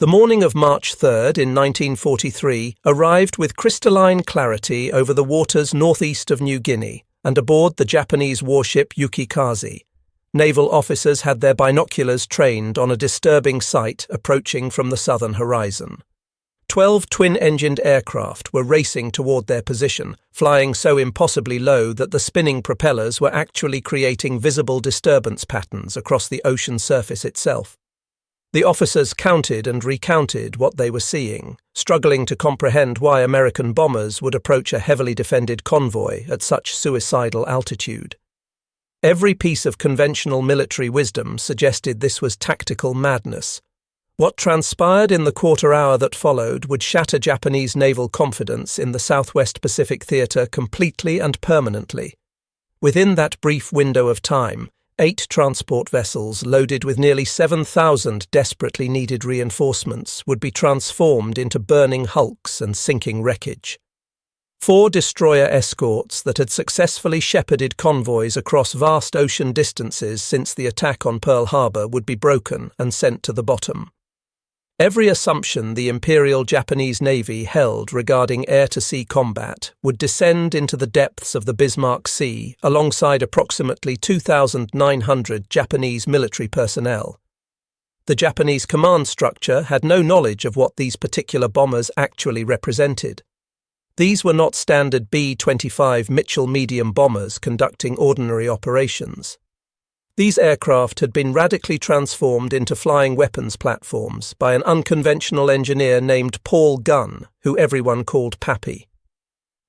The morning of March 3rd in 1943 arrived with crystalline clarity over the waters northeast of New Guinea and aboard the Japanese warship Yukikaze. Naval officers had their binoculars trained on a disturbing sight approaching from the southern horizon. 12 twin-engined aircraft were racing toward their position, flying so impossibly low that the spinning propellers were actually creating visible disturbance patterns across the ocean surface itself. The officers counted and recounted what they were seeing, struggling to comprehend why American bombers would approach a heavily defended convoy at such suicidal altitude. Every piece of conventional military wisdom suggested this was tactical madness. What transpired in the quarter hour that followed would shatter Japanese naval confidence in the Southwest Pacific Theater completely and permanently. Within that brief window of time, 8 transport vessels loaded with nearly 7,000 desperately needed reinforcements would be transformed into burning hulks and sinking wreckage. 4 destroyer escorts that had successfully shepherded convoys across vast ocean distances since the attack on Pearl Harbor would be broken and sent to the bottom. Every assumption the Imperial Japanese Navy held regarding air-to-sea combat would descend into the depths of the Bismarck Sea alongside approximately 2,900 Japanese military personnel. The Japanese command structure had no knowledge of what these particular bombers actually represented. These were not standard B-25 Mitchell medium bombers conducting ordinary operations. These aircraft had been radically transformed into flying weapons platforms by an unconventional engineer named Paul Gunn, who everyone called Pappy.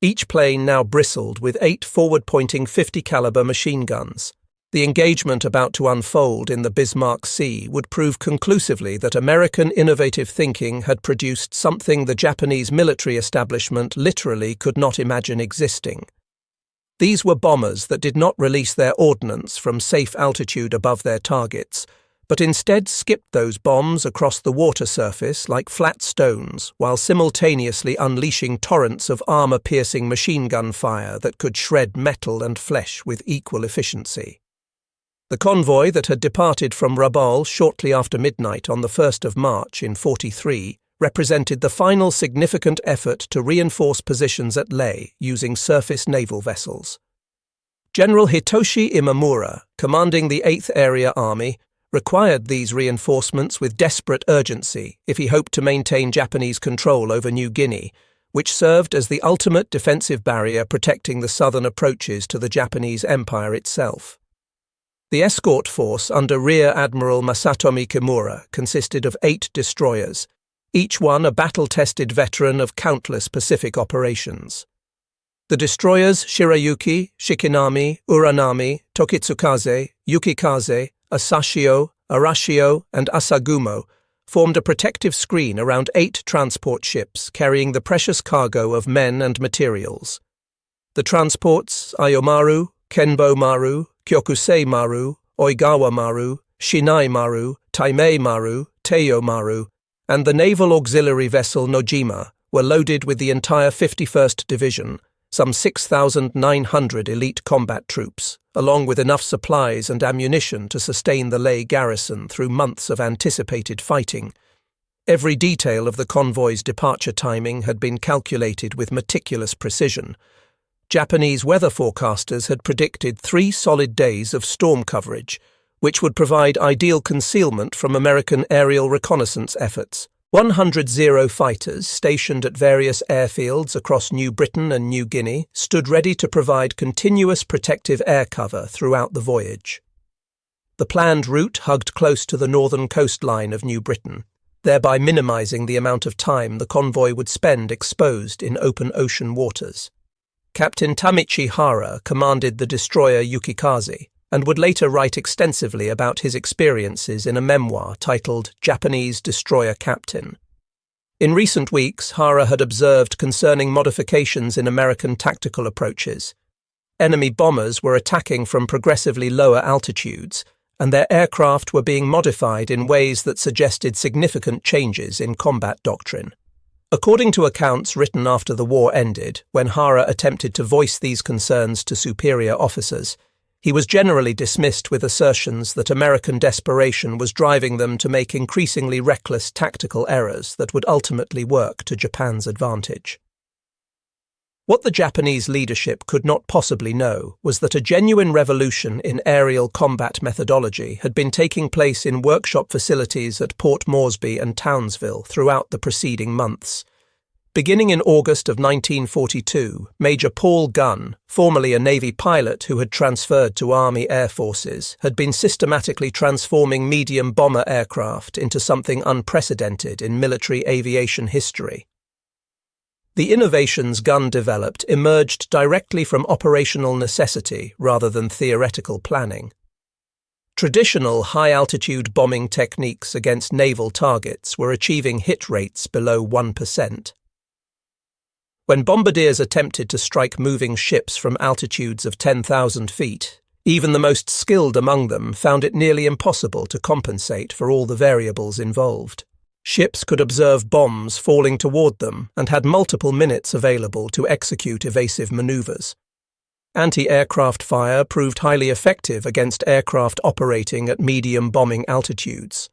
Each plane now bristled with 8 forward-pointing 50-caliber machine guns. The engagement about to unfold in the Bismarck Sea would prove conclusively that American innovative thinking had produced something the Japanese military establishment literally could not imagine existing. These were bombers that did not release their ordnance from safe altitude above their targets, but instead skipped those bombs across the water surface like flat stones while simultaneously unleashing torrents of armor-piercing machine gun fire that could shred metal and flesh with equal efficiency. The convoy that had departed from Rabaul shortly after midnight on the 1st of March in 43 represented the final significant effort to reinforce positions at Leh using surface naval vessels. General Hitoshi Imamura, commanding the 8th Area Army, required these reinforcements with desperate urgency if he hoped to maintain Japanese control over New Guinea, which served as the ultimate defensive barrier protecting the southern approaches to the Japanese Empire itself. The escort force under Rear Admiral Masatomi Kimura consisted of 8 destroyers, each one a battle-tested veteran of countless Pacific operations. The destroyers Shirayuki, Shikinami, Uranami, Tokitsukaze, Yukikaze, Asashio, Arashio, and Asagumo formed a protective screen around 8 transport ships carrying the precious cargo of men and materials. The transports Ayomaru, Kenbo Maru, Kyokusei Maru, Oigawa Maru, Shinai Maru, Taimei Maru, Teiyo Maru, and the naval auxiliary vessel Nojima were loaded with the entire 51st Division, some 6,900 elite combat troops, along with enough supplies and ammunition to sustain the Leh garrison through months of anticipated fighting. Every detail of the convoy's departure timing had been calculated with meticulous precision. Japanese weather forecasters had predicted 3 solid days of storm coverage, which would provide ideal concealment from American aerial reconnaissance efforts. 100 Zero fighters stationed at various airfields across New Britain and New Guinea stood ready to provide continuous protective air cover throughout the voyage. The planned route hugged close to the northern coastline of New Britain, thereby minimizing the amount of time the convoy would spend exposed in open ocean waters. Captain Tamichi Hara commanded the destroyer Yukikaze, and would later write extensively about his experiences in a memoir titled Japanese Destroyer Captain. In recent weeks, Hara had observed concerning modifications in American tactical approaches. Enemy bombers were attacking from progressively lower altitudes, and their aircraft were being modified in ways that suggested significant changes in combat doctrine. According to accounts written after the war ended, when Hara attempted to voice these concerns to superior officers, He was generally dismissed with assertions that American desperation was driving them to make increasingly reckless tactical errors that would ultimately work to Japan's advantage. What the Japanese leadership could not possibly know was that a genuine revolution in aerial combat methodology had been taking place in workshop facilities at Port Moresby and Townsville throughout the preceding months. Beginning in August of 1942, Major Paul Gunn, formerly a Navy pilot who had transferred to Army Air Forces, had been systematically transforming medium bomber aircraft into something unprecedented in military aviation history. The innovations Gunn developed emerged directly from operational necessity rather than theoretical planning. Traditional high-altitude bombing techniques against naval targets were achieving hit rates below 1%. When bombardiers attempted to strike moving ships from altitudes of 10,000 feet, even the most skilled among them found it nearly impossible to compensate for all the variables involved. Ships could observe bombs falling toward them and had multiple minutes available to execute evasive maneuvers. Anti-aircraft fire proved highly effective against aircraft operating at medium bombing altitudes.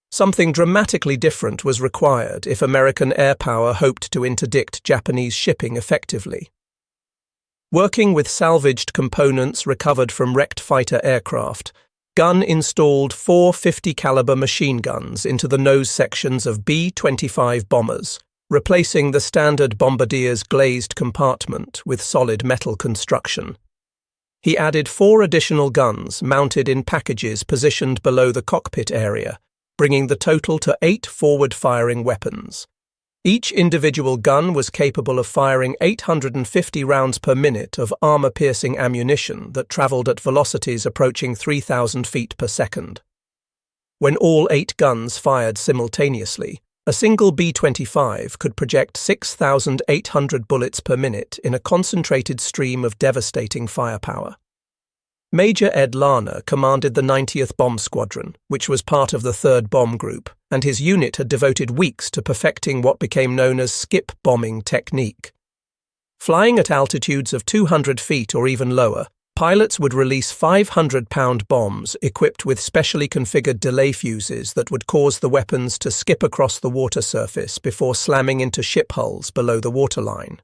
Something dramatically different was required if American air power hoped to interdict Japanese shipping effectively. Working with salvaged components recovered from wrecked fighter aircraft, Gunn installed 4 50-caliber machine guns into the nose sections of B-25 bombers, replacing the standard bombardier's glazed compartment with solid metal construction. He added 4 additional guns mounted in packages positioned below the cockpit area, bringing the total to 8 forward-firing weapons. Each individual gun was capable of firing 850 rounds per minute of armor-piercing ammunition that traveled at velocities approaching 3,000 feet per second. When all 8 guns fired simultaneously, a single B-25 could project 6,800 bullets per minute in a concentrated stream of devastating firepower. Major Ed Larner commanded the 90th Bomb Squadron, which was part of the 3rd Bomb Group, and his unit had devoted weeks to perfecting what became known as skip bombing technique. Flying at altitudes of 200 feet or even lower, pilots would release 500-pound bombs equipped with specially configured delay fuses that would cause the weapons to skip across the water surface before slamming into ship hulls below the waterline.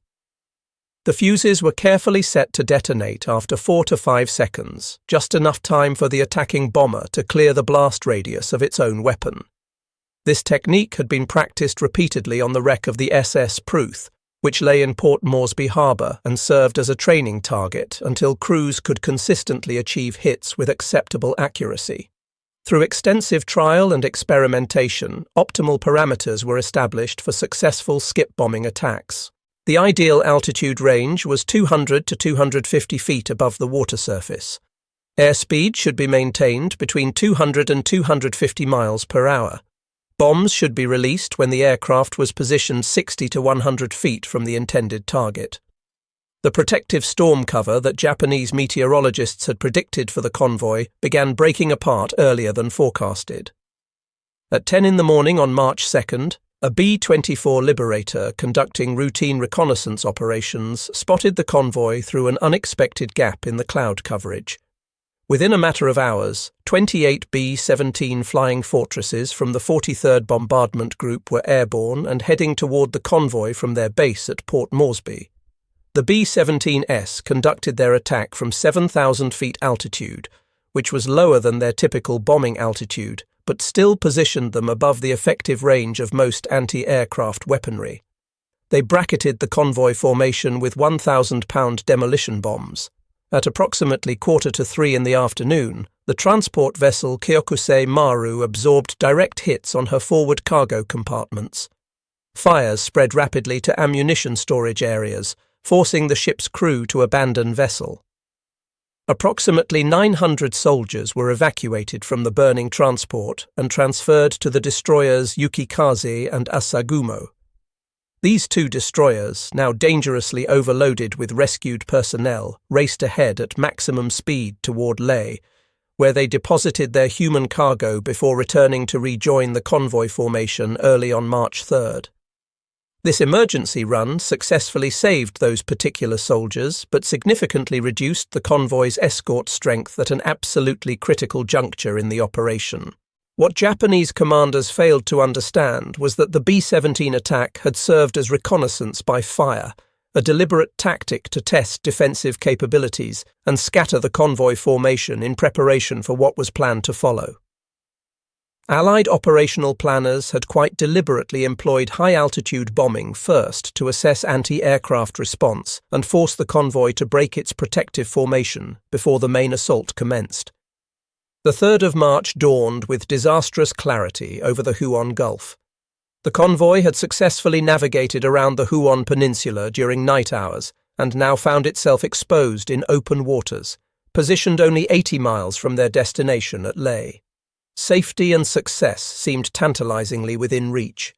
The fuses were carefully set to detonate after 4 to 5 seconds, just enough time for the attacking bomber to clear the blast radius of its own weapon. This technique had been practiced repeatedly on the wreck of the SS Pruth, which lay in Port Moresby Harbour and served as a training target until crews could consistently achieve hits with acceptable accuracy. Through extensive trial and experimentation, optimal parameters were established for successful skip bombing attacks. The ideal altitude range was 200 to 250 feet above the water surface. Airspeed should be maintained between 200 and 250 miles per hour. Bombs should be released when the aircraft was positioned 60 to 100 feet from the intended target. The protective storm cover that Japanese meteorologists had predicted for the convoy began breaking apart earlier than forecasted. At 10 in the morning on March 2nd, a B-24 Liberator conducting routine reconnaissance operations spotted the convoy through an unexpected gap in the cloud coverage. Within a matter of hours, 28 B-17 Flying Fortresses from the 43rd Bombardment Group were airborne and heading toward the convoy from their base at Port Moresby. The B-17S conducted their attack from 7,000 feet altitude, which was lower than their typical bombing altitude, but still positioned them above the effective range of most anti-aircraft weaponry. They bracketed the convoy formation with 1,000-pound demolition bombs. At approximately 2:45 in the afternoon, the transport vessel Kyokusei Maru absorbed direct hits on her forward cargo compartments. Fires spread rapidly to ammunition storage areas, forcing the ship's crew to abandon vessel. Approximately 900 soldiers were evacuated from the burning transport and transferred to the destroyers Yukikaze and Asagumo. These 2 destroyers, now dangerously overloaded with rescued personnel, raced ahead at maximum speed toward Leh, where they deposited their human cargo before returning to rejoin the convoy formation early on March 3rd. This emergency run successfully saved those particular soldiers, but significantly reduced the convoy's escort strength at an absolutely critical juncture in the operation. What Japanese commanders failed to understand was that the B-17 attack had served as reconnaissance by fire, a deliberate tactic to test defensive capabilities and scatter the convoy formation in preparation for what was planned to follow. Allied operational planners had quite deliberately employed high-altitude bombing first to assess anti-aircraft response and force the convoy to break its protective formation before the main assault commenced. The 3rd of March dawned with disastrous clarity over the Huon Gulf. The convoy had successfully navigated around the Huon Peninsula during night hours and now found itself exposed in open waters, positioned only 80 miles from their destination at Leh. Safety and success seemed tantalizingly within reach.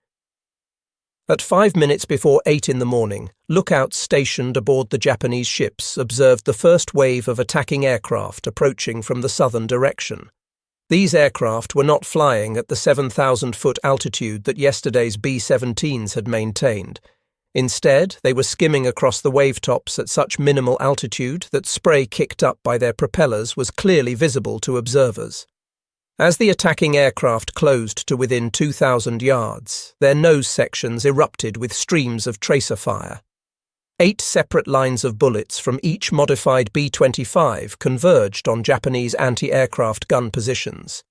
At 5 minutes before 8 in the morning, lookouts stationed aboard the Japanese ships observed the first wave of attacking aircraft approaching from the southern direction. These aircraft were not flying at the 7,000-foot altitude that yesterday's B-17s had maintained. Instead, they were skimming across the wavetops at such minimal altitude that spray kicked up by their propellers was clearly visible to observers. As the attacking aircraft closed to within 2,000 yards, their nose sections erupted with streams of tracer fire. 8 separate lines of bullets from each modified B-25 converged on Japanese anti-aircraft gun positions.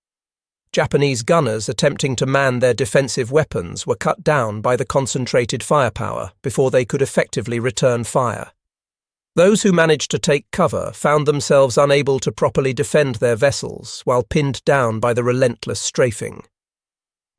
Japanese gunners attempting to man their defensive weapons were cut down by the concentrated firepower before they could effectively return fire. Those who managed to take cover found themselves unable to properly defend their vessels while pinned down by the relentless strafing.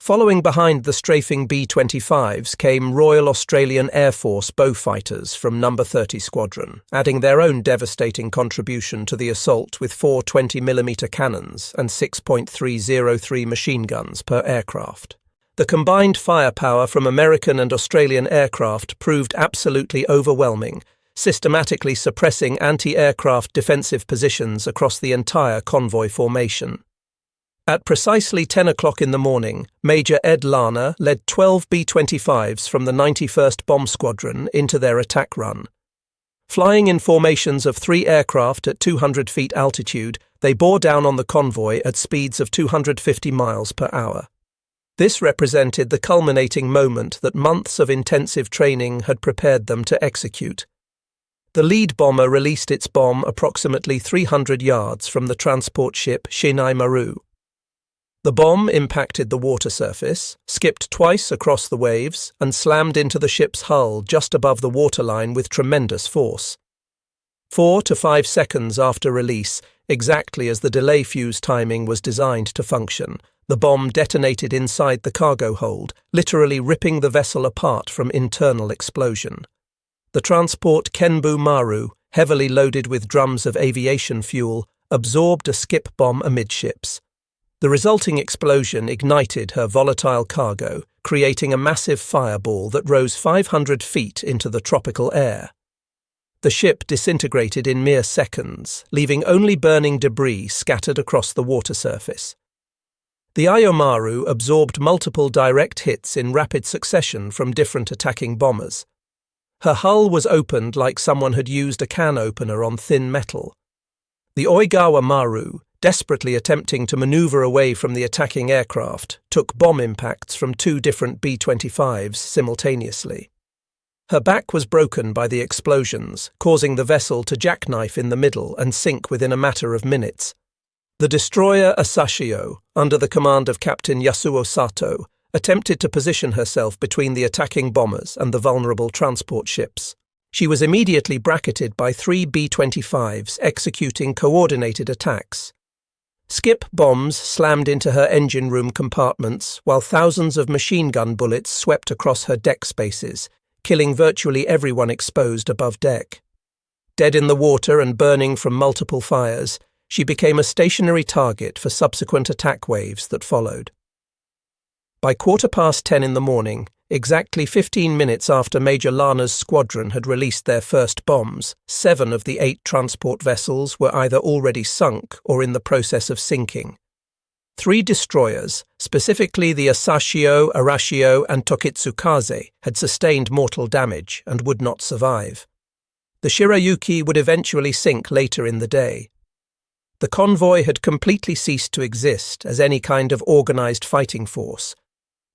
Following behind the strafing B-25s came Royal Australian Air Force Beaufighters from No. 30 Squadron, adding their own devastating contribution to the assault with 4 20mm cannons and 6.303 machine guns per aircraft. The combined firepower from American and Australian aircraft proved absolutely overwhelming, systematically suppressing anti-aircraft defensive positions across the entire convoy formation. At precisely 10 o'clock in the morning, Major Ed Larner led 12 B-25s from the 91st Bomb Squadron into their attack run. Flying in formations of 3 aircraft at 200 feet altitude, they bore down on the convoy at speeds of 250 miles per hour. This represented the culminating moment that months of intensive training had prepared them to execute. The lead bomber released its bomb approximately 300 yards from the transport ship Shinai Maru. The bomb impacted the water surface, skipped twice across the waves, and slammed into the ship's hull just above the waterline with tremendous force. 4 to 5 seconds after release, exactly as the delay fuse timing was designed to function, the bomb detonated inside the cargo hold, literally ripping the vessel apart from internal explosion. The transport Kenbu Maru, heavily loaded with drums of aviation fuel, absorbed a skip bomb amidships. The resulting explosion ignited her volatile cargo, creating a massive fireball that rose 500 feet into the tropical air. The ship disintegrated in mere seconds, leaving only burning debris scattered across the water surface. The Ayomaru absorbed multiple direct hits in rapid succession from different attacking bombers. Her hull was opened like someone had used a can opener on thin metal. The Oigawa Maru, desperately attempting to maneuver away from the attacking aircraft, took bomb impacts from 2 different B-25s simultaneously. Her back was broken by the explosions, causing the vessel to jackknife in the middle and sink within a matter of minutes. The destroyer Asashio, under the command of Captain Yasuo Sato, attempted to position herself between the attacking bombers and the vulnerable transport ships. She was immediately bracketed by 3 B-25s executing coordinated attacks. Skip bombs slammed into her engine room compartments, while thousands of machine gun bullets swept across her deck spaces, killing virtually everyone exposed above deck. Dead in the water and burning from multiple fires, she became a stationary target for subsequent attack waves that followed. By 10:15 in the morning, exactly 15 minutes after Major Larner's squadron had released their first bombs, 7 of the 8 transport vessels were either already sunk or in the process of sinking. 3 destroyers, specifically the Asashio, Arashio, and Tokitsukaze, had sustained mortal damage and would not survive. The Shirayuki would eventually sink later in the day. The convoy had completely ceased to exist as any kind of organized fighting force.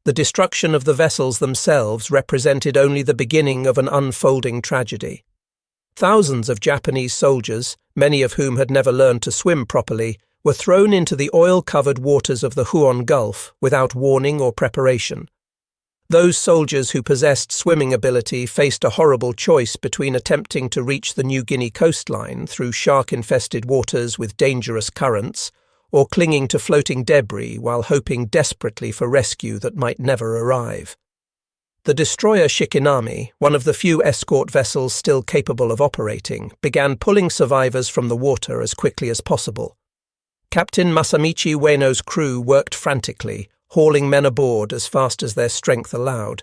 The destruction of the vessels themselves represented only the beginning of an unfolding tragedy. Thousands of Japanese soldiers, many of whom had never learned to swim properly, were thrown into the oil-covered waters of the Huon Gulf without warning or preparation. Those soldiers who possessed swimming ability faced a horrible choice between attempting to reach the New Guinea coastline through shark-infested waters with dangerous currents, or clinging to floating debris while hoping desperately for rescue that might never arrive. The destroyer Shikinami, one of the few escort vessels still capable of operating, began pulling survivors from the water as quickly as possible. Captain Masamichi Ueno's crew worked frantically, hauling men aboard as fast as their strength allowed.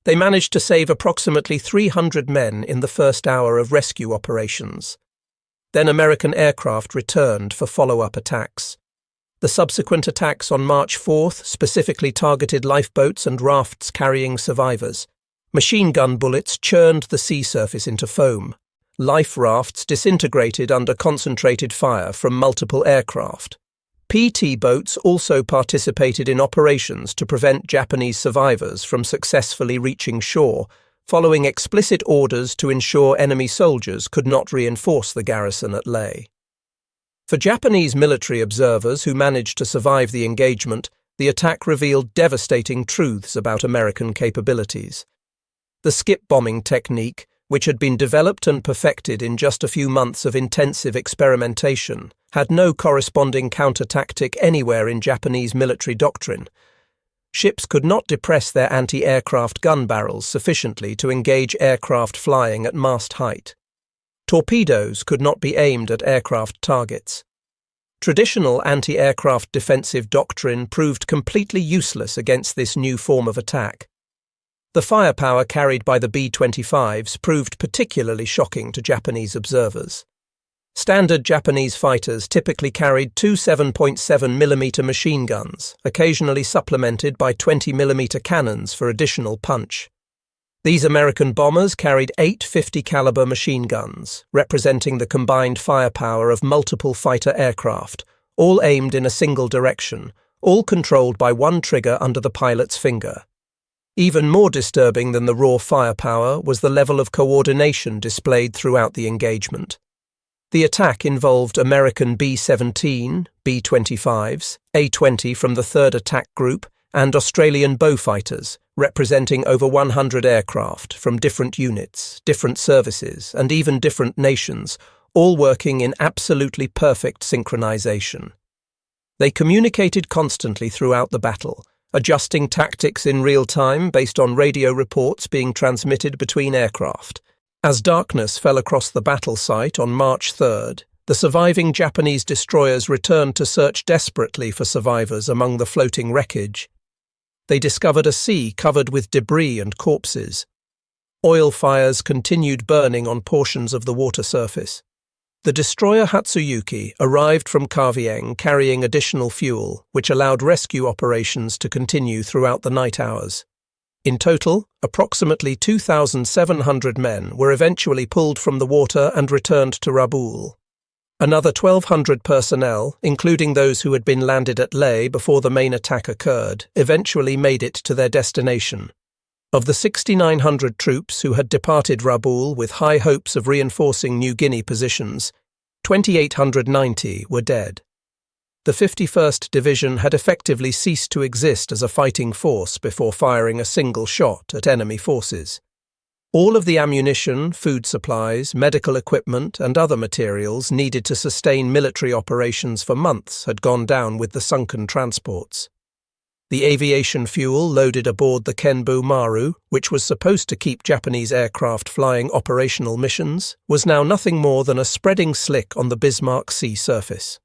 They managed to save approximately 300 men in the first hour of rescue operations. Then American aircraft returned for follow-up attacks. The subsequent attacks on March 4th specifically targeted lifeboats and rafts carrying survivors. Machine gun bullets churned the sea surface into foam. Life rafts disintegrated under concentrated fire from multiple aircraft. PT boats also participated in operations to prevent Japanese survivors from successfully reaching shore, following explicit orders to ensure enemy soldiers could not reinforce the garrison at Leh. For Japanese military observers who managed to survive the engagement, the attack revealed devastating truths about American capabilities. The skip bombing technique, which had been developed and perfected in just a few months of intensive experimentation, had no corresponding counter-tactic anywhere in Japanese military doctrine. Ships could not depress their anti-aircraft gun barrels sufficiently to engage aircraft flying at mast height. Torpedoes could not be aimed at aircraft targets. Traditional anti-aircraft defensive doctrine proved completely useless against this new form of attack. The firepower carried by the B-25s proved particularly shocking to Japanese observers. Standard Japanese fighters typically carried 2 7.7mm machine guns, occasionally supplemented by 20mm cannons for additional punch. These American bombers carried 8 50-caliber machine guns, representing the combined firepower of multiple fighter aircraft, all aimed in a single direction, all controlled by one trigger under the pilot's finger. Even more disturbing than the raw firepower was the level of coordination displayed throughout the engagement. The attack involved American B-17, B-25s, A-20 from the 3rd Attack Group, and Australian Beaufighters, representing over 100 aircraft from different units, different services, and even different nations, all working in absolutely perfect synchronization. They communicated constantly throughout the battle, adjusting tactics in real time based on radio reports being transmitted between aircraft. As darkness fell across the battle site on March 3rd, the surviving Japanese destroyers returned to search desperately for survivors among the floating wreckage. They discovered a sea covered with debris and corpses. Oil fires continued burning on portions of the water surface. The destroyer Hatsuyuki arrived from Kavieng carrying additional fuel, which allowed rescue operations to continue throughout the night hours. In total, approximately 2,700 men were eventually pulled from the water and returned to Rabaul. Another 1,200 personnel, including those who had been landed at Leh before the main attack occurred, eventually made it to their destination. Of the 6,900 troops who had departed Rabaul with high hopes of reinforcing New Guinea positions, 2,890 were dead. The 51st Division had effectively ceased to exist as a fighting force before firing a single shot at enemy forces. All of the ammunition, food supplies, medical equipment, and other materials needed to sustain military operations for months had gone down with the sunken transports. The aviation fuel loaded aboard the Kenbu Maru, which was supposed to keep Japanese aircraft flying operational missions, was now nothing more than a spreading slick on the Bismarck Sea surface.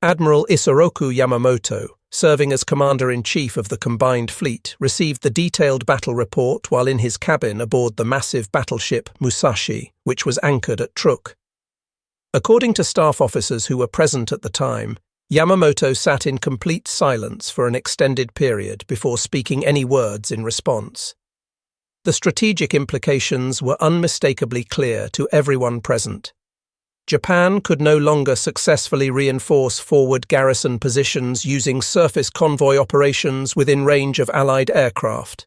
Admiral Isoroku Yamamoto, serving as Commander-in-Chief of the combined fleet, received the detailed battle report while in his cabin aboard the massive battleship Musashi, which was anchored at Truk. According to staff officers who were present at the time, Yamamoto sat in complete silence for an extended period before speaking any words in response. The strategic implications were unmistakably clear to everyone present. Japan could no longer successfully reinforce forward garrison positions using surface convoy operations within range of Allied aircraft.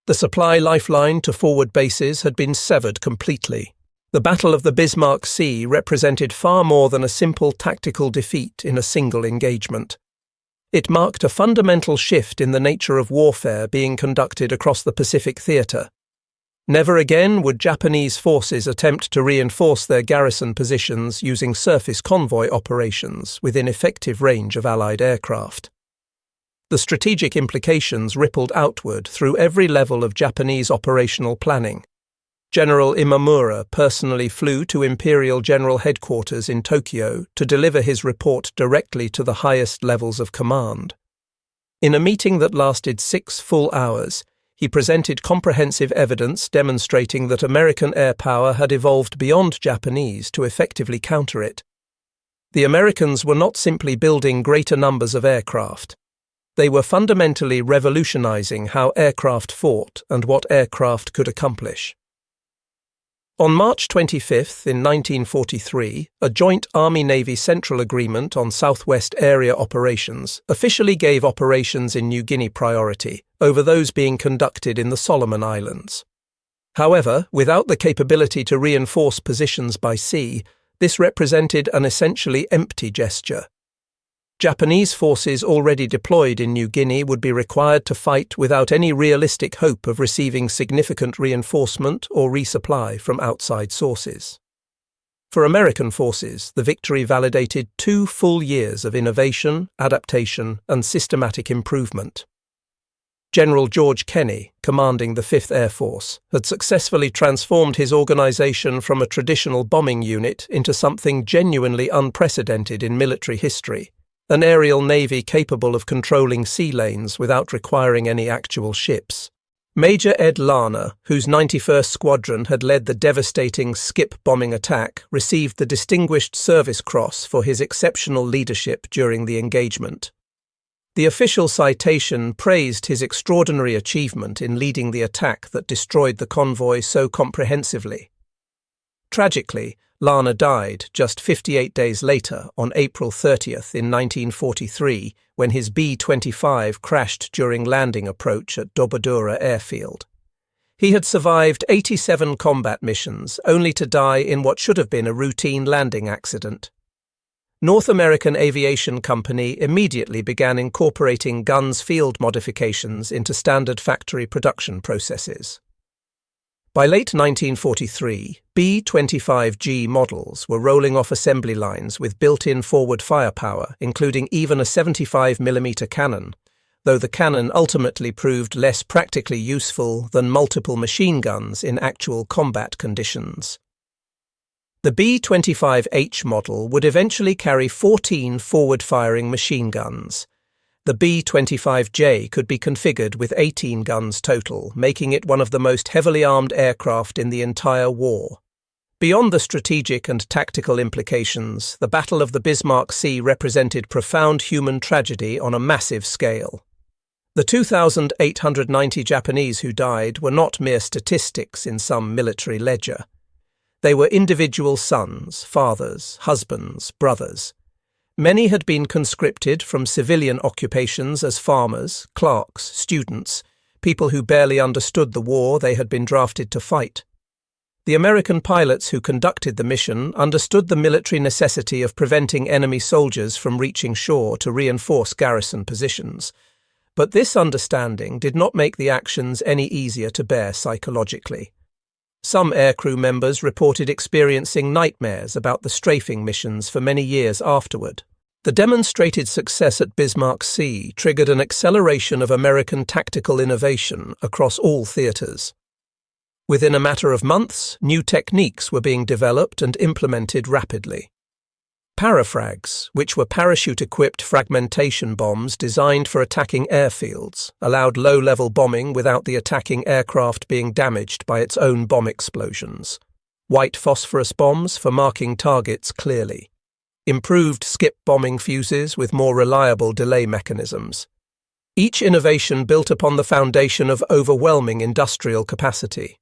The supply lifeline to forward bases had been severed completely. The Battle of the Bismarck Sea represented far more than a simple tactical defeat in a single engagement. It marked a fundamental shift in the nature of warfare being conducted across the Pacific theater. Never again would Japanese forces attempt to reinforce their garrison positions using surface convoy operations within effective range of Allied aircraft. The strategic implications rippled outward through every level of Japanese operational planning. General Imamura personally flew to Imperial General Headquarters in Tokyo to deliver his report directly to the highest levels of command. In a meeting that lasted 6 full hours, he presented comprehensive evidence demonstrating that American air power had evolved beyond Japanese to effectively counter it. The Americans were not simply building greater numbers of aircraft. They were fundamentally revolutionizing how aircraft fought and what aircraft could accomplish. On March 25 in 1943, a joint Army-Navy Central Agreement on Southwest Area Operations officially gave operations in New Guinea priority over those being conducted in the Solomon Islands. However, without the capability to reinforce positions by sea, this represented an essentially empty gesture. Japanese forces already deployed in New Guinea would be required to fight without any realistic hope of receiving significant reinforcement or resupply from outside sources. For American forces, the victory validated 2 full years of innovation, adaptation, and systematic improvement. General George Kenney, commanding the 5th Air Force, had successfully transformed his organization from a traditional bombing unit into something genuinely unprecedented in military history. An aerial navy capable of controlling sea lanes without requiring any actual ships. Major Ed Larner, whose 91st Squadron had led the devastating Skip bombing attack, received the Distinguished Service Cross for his exceptional leadership during the engagement. The official citation praised his extraordinary achievement in leading the attack that destroyed the convoy so comprehensively. Tragically, Larner died just 58 days later on April 30th in 1943 when his B-25 crashed during landing approach at Dobodura airfield. He had survived 87 combat missions only to die in what should have been a routine landing accident. North American Aviation Company immediately began incorporating guns field modifications into standard factory production processes. By late 1943, B-25G models were rolling off assembly lines with built-in forward firepower, including even a 75mm cannon, though the cannon ultimately proved less practically useful than multiple machine guns in actual combat conditions. The B-25H model would eventually carry 14 forward-firing machine guns. The B-25J could be configured with 18 guns total, making it one of the most heavily armed aircraft in the entire war. Beyond the strategic and tactical implications, the Battle of the Bismarck Sea represented profound human tragedy on a massive scale. The 2,890 Japanese who died were not mere statistics in some military ledger. They were individual sons, fathers, husbands, brothers. Many had been conscripted from civilian occupations as farmers, clerks, students, people who barely understood the war they had been drafted to fight. The American pilots who conducted the mission understood the military necessity of preventing enemy soldiers from reaching shore to reinforce garrison positions. But this understanding did not make the actions any easier to bear psychologically. Some aircrew members reported experiencing nightmares about the strafing missions for many years afterward. The demonstrated success at Bismarck Sea triggered an acceleration of American tactical innovation across all theaters. Within a matter of months, new techniques were being developed and implemented rapidly. Parafrags, which were parachute-equipped fragmentation bombs designed for attacking airfields, allowed low-level bombing without the attacking aircraft being damaged by its own bomb explosions. White phosphorus bombs for marking targets clearly. improved skip bombing fuses with more reliable delay mechanisms. Each innovation built upon the foundation of overwhelming industrial capacity.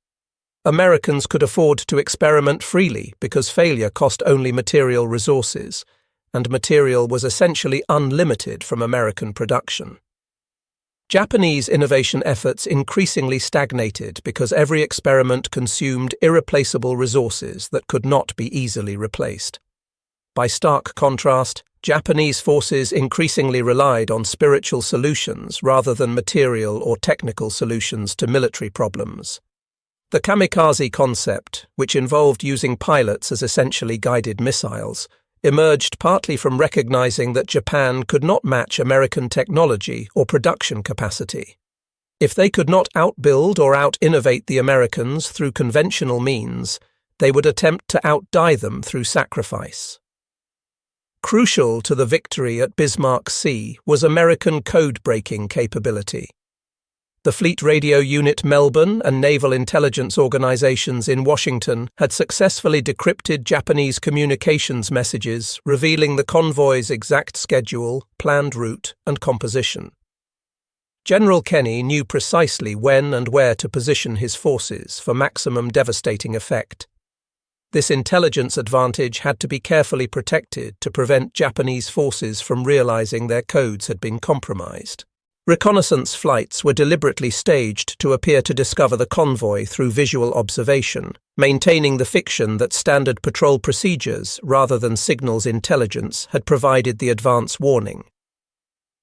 Americans could afford to experiment freely because failure cost only material resources, and material was essentially unlimited from American production. Japanese innovation efforts increasingly stagnated because every experiment consumed irreplaceable resources that could not be easily replaced. By stark contrast, Japanese forces increasingly relied on spiritual solutions rather than material or technical solutions to military problems. The kamikaze concept, which involved using pilots as essentially guided missiles, emerged partly from recognizing that Japan could not match American technology or production capacity. If they could not outbuild or out-innovate the Americans through conventional means, they would attempt to outdie them through sacrifice. Crucial to the victory at Bismarck Sea was American code-breaking capability. The Fleet Radio Unit Melbourne and Naval Intelligence Organizations in Washington had successfully decrypted Japanese communications messages revealing the convoy's exact schedule, planned route, and composition. General Kenny knew precisely when and where to position his forces for maximum devastating effect. This intelligence advantage had to be carefully protected to prevent Japanese forces from realizing their codes had been compromised. Reconnaissance flights were deliberately staged to appear to discover the convoy through visual observation, maintaining the fiction that standard patrol procedures, rather than signals intelligence, had provided the advance warning.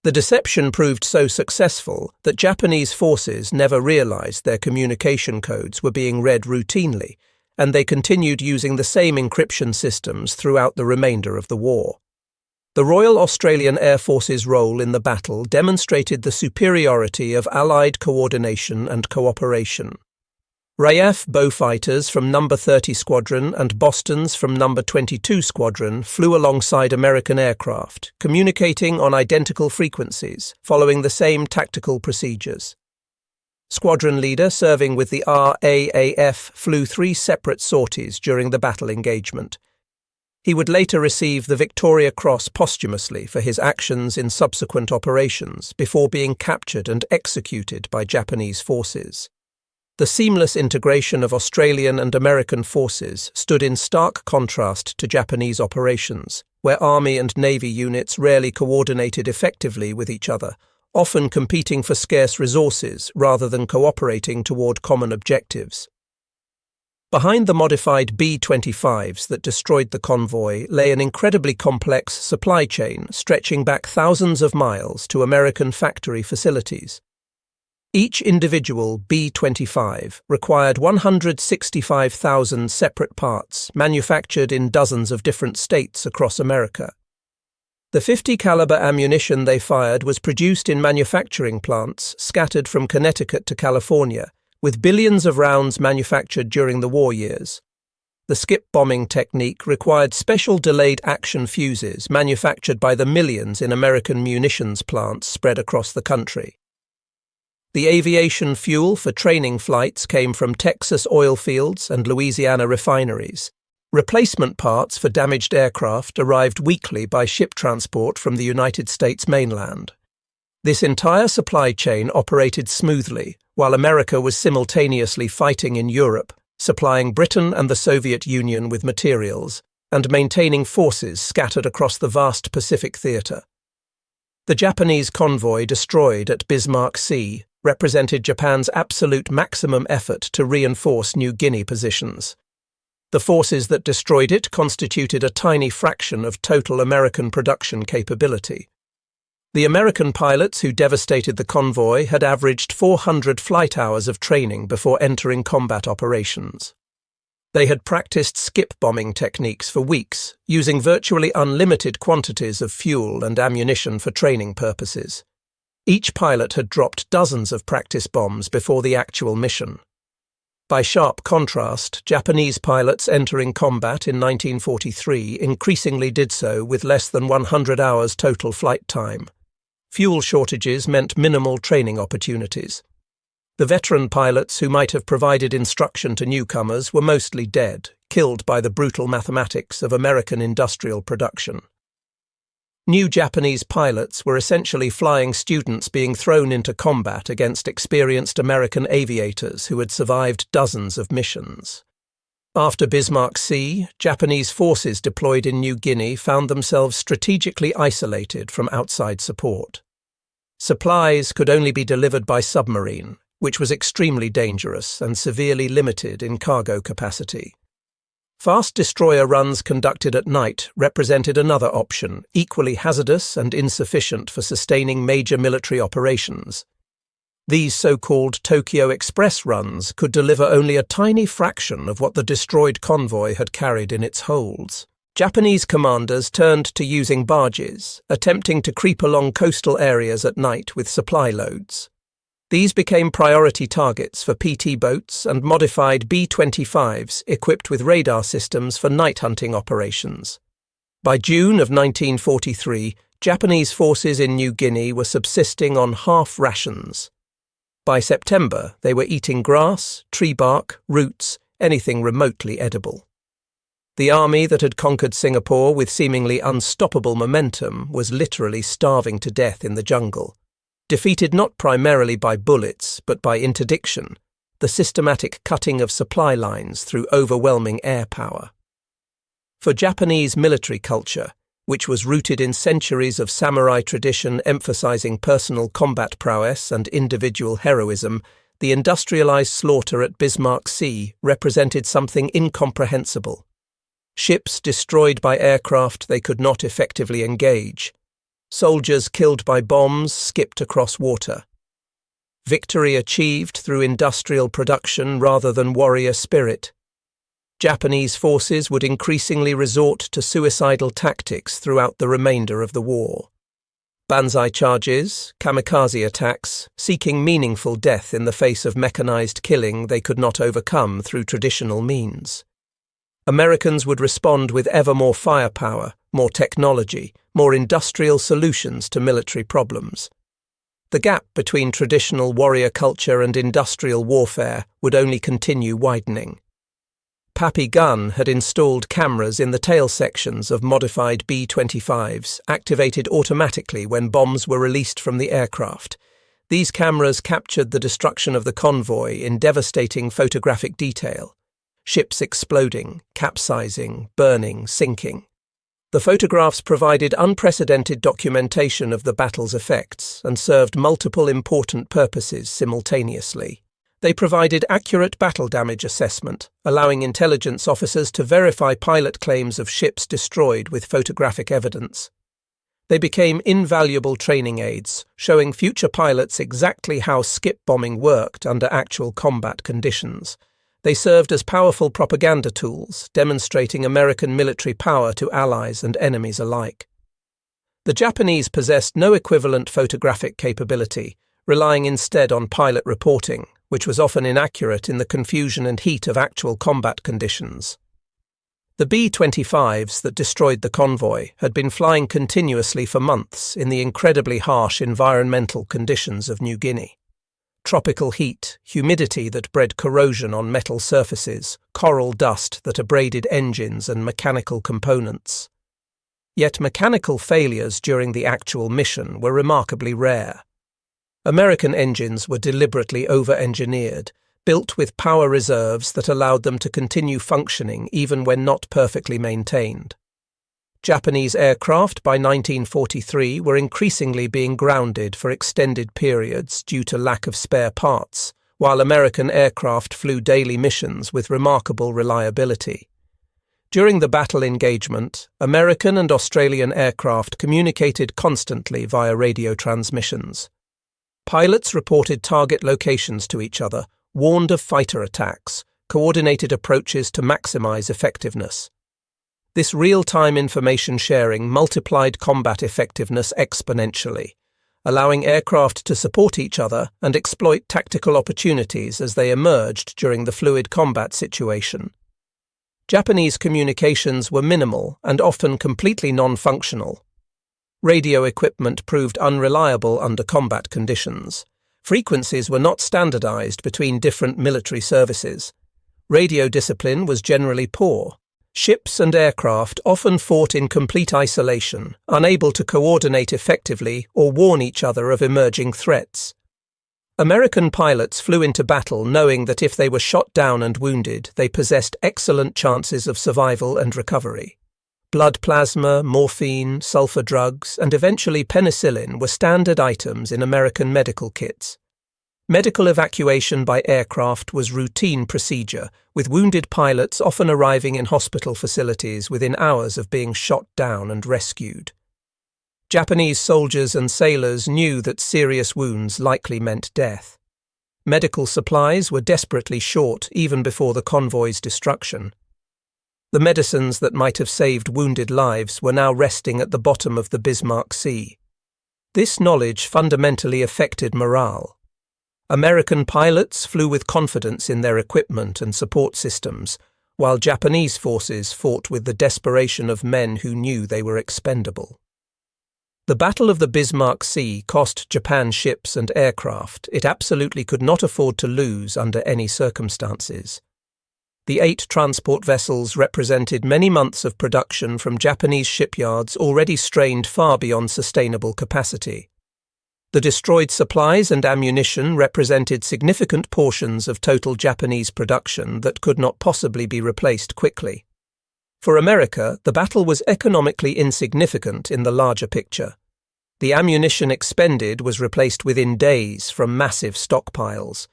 The deception proved so successful that Japanese forces never realized their communication codes were being read routinely, and they continued using the same encryption systems throughout the remainder of the war. The Royal Australian Air Force's role in the battle demonstrated the superiority of Allied coordination and cooperation. RAF Beaufighters from No. 30 Squadron and Bostons from No. 22 Squadron flew alongside American aircraft, communicating on identical frequencies, following the same tactical procedures. Squadron leader serving with the RAAF flew 3 separate sorties during the battle engagement. He would later receive the Victoria Cross posthumously for his actions in subsequent operations before being captured and executed by Japanese forces. The seamless integration of Australian and American forces stood in stark contrast to Japanese operations, where Army and Navy units rarely coordinated effectively with each other, often competing for scarce resources rather than cooperating toward common objectives. Behind the modified B-25s that destroyed the convoy lay an incredibly complex supply chain stretching back thousands of miles to American factory facilities. Each individual B-25 required 165,000 separate parts manufactured in dozens of different states across America. The .50 caliber ammunition they fired was produced in manufacturing plants scattered from Connecticut to California, with billions of rounds manufactured during the war years. The skip bombing technique required special delayed action fuses manufactured by the millions in American munitions plants spread across the country. The aviation fuel for training flights came from Texas oil fields and Louisiana refineries. Replacement parts for damaged aircraft arrived weekly by ship transport from the United States mainland. This entire supply chain operated smoothly, while America was simultaneously fighting in Europe, supplying Britain and the Soviet Union with materials, and maintaining forces scattered across the vast Pacific theater. The Japanese convoy destroyed at Bismarck Sea represented Japan's absolute maximum effort to reinforce New Guinea positions. The forces that destroyed it constituted a tiny fraction of total American production capability. The American pilots who devastated the convoy had averaged 400 flight hours of training before entering combat operations. They had practiced skip bombing techniques for weeks, using virtually unlimited quantities of fuel and ammunition for training purposes. Each pilot had dropped dozens of practice bombs before the actual mission. By sharp contrast, Japanese pilots entering combat in 1943 increasingly did so with less than 100 hours total flight time. Fuel shortages meant minimal training opportunities. The veteran pilots who might have provided instruction to newcomers were mostly dead, killed by the brutal mathematics of American industrial production. New Japanese pilots were essentially flying students being thrown into combat against experienced American aviators who had survived dozens of missions. After Bismarck Sea, Japanese forces deployed in New Guinea found themselves strategically isolated from outside support. Supplies could only be delivered by submarine, which was extremely dangerous and severely limited in cargo capacity. Fast destroyer runs conducted at night represented another option, equally hazardous and insufficient for sustaining major military operations. These so-called Tokyo Express runs could deliver only a tiny fraction of what the destroyed convoy had carried in its holds. Japanese commanders turned to using barges, attempting to creep along coastal areas at night with supply loads. These became priority targets for PT boats and modified B-25s equipped with radar systems for night hunting operations. By June of 1943, Japanese forces in New Guinea were subsisting on half rations. By September, they were eating grass, tree bark, roots, anything remotely edible. The army that had conquered Singapore with seemingly unstoppable momentum was literally starving to death in the jungle, defeated not primarily by bullets but by interdiction, the systematic cutting of supply lines through overwhelming air power. For Japanese military culture, which was rooted in centuries of samurai tradition emphasizing personal combat prowess and individual heroism, the industrialized slaughter at Bismarck Sea represented something incomprehensible. Ships destroyed by aircraft they could not effectively engage. Soldiers killed by bombs skipped across water. Victory achieved through industrial production rather than warrior spirit. Japanese forces would increasingly resort to suicidal tactics throughout the remainder of the war. Banzai charges, kamikaze attacks, seeking meaningful death in the face of mechanized killing they could not overcome through traditional means. Americans would respond with ever more firepower, more technology, more industrial solutions to military problems. The gap between traditional warrior culture and industrial warfare would only continue widening. Pappy Gunn had installed cameras in the tail sections of modified B-25s, activated automatically when bombs were released from the aircraft. These cameras captured the destruction of the convoy in devastating photographic detail. Ships exploding, capsizing, burning, sinking. The photographs provided unprecedented documentation of the battle's effects and served multiple important purposes simultaneously. They provided accurate battle damage assessment, allowing intelligence officers to verify pilot claims of ships destroyed with photographic evidence. They became invaluable training aids, showing future pilots exactly how skip bombing worked under actual combat conditions. They served as powerful propaganda tools, demonstrating American military power to allies and enemies alike. The Japanese possessed no equivalent photographic capability, relying instead on pilot reporting, which was often inaccurate in the confusion and heat of actual combat conditions. The B-25s that destroyed the convoy had been flying continuously for months in the incredibly harsh environmental conditions of New Guinea. Tropical heat, humidity that bred corrosion on metal surfaces, coral dust that abraded engines and mechanical components. Yet mechanical failures during the actual mission were remarkably rare. American engines were deliberately over-engineered, built with power reserves that allowed them to continue functioning even when not perfectly maintained. Japanese aircraft by 1943 were increasingly being grounded for extended periods due to lack of spare parts, while American aircraft flew daily missions with remarkable reliability. During the battle engagement, American and Australian aircraft communicated constantly via radio transmissions. Pilots reported target locations to each other, warned of fighter attacks, coordinated approaches to maximize effectiveness. This real-time information sharing multiplied combat effectiveness exponentially, allowing aircraft to support each other and exploit tactical opportunities as they emerged during the fluid combat situation. Japanese communications were minimal and often completely non-functional. Radio equipment proved unreliable under combat conditions. Frequencies were not standardized between different military services. Radio discipline was generally poor. Ships and aircraft often fought in complete isolation, unable to coordinate effectively or warn each other of emerging threats. American pilots flew into battle knowing that if they were shot down and wounded, they possessed excellent chances of survival and recovery. Blood plasma, morphine, sulfur drugs, and eventually penicillin were standard items in American medical kits. Medical evacuation by aircraft was routine procedure, with wounded pilots often arriving in hospital facilities within hours of being shot down and rescued. Japanese soldiers and sailors knew that serious wounds likely meant death. Medical supplies were desperately short even before the convoy's destruction. The medicines that might have saved wounded lives were now resting at the bottom of the Bismarck Sea. This knowledge fundamentally affected morale. American pilots flew with confidence in their equipment and support systems, while Japanese forces fought with the desperation of men who knew they were expendable. The Battle of the Bismarck Sea cost Japan ships and aircraft it absolutely could not afford to lose under any circumstances. The 8 transport vessels represented many months of production from Japanese shipyards already strained far beyond sustainable capacity. The destroyed supplies and ammunition represented significant portions of total Japanese production that could not possibly be replaced quickly. For America, the battle was economically insignificant in the larger picture. The ammunition expended was replaced within days from massive stockpiles.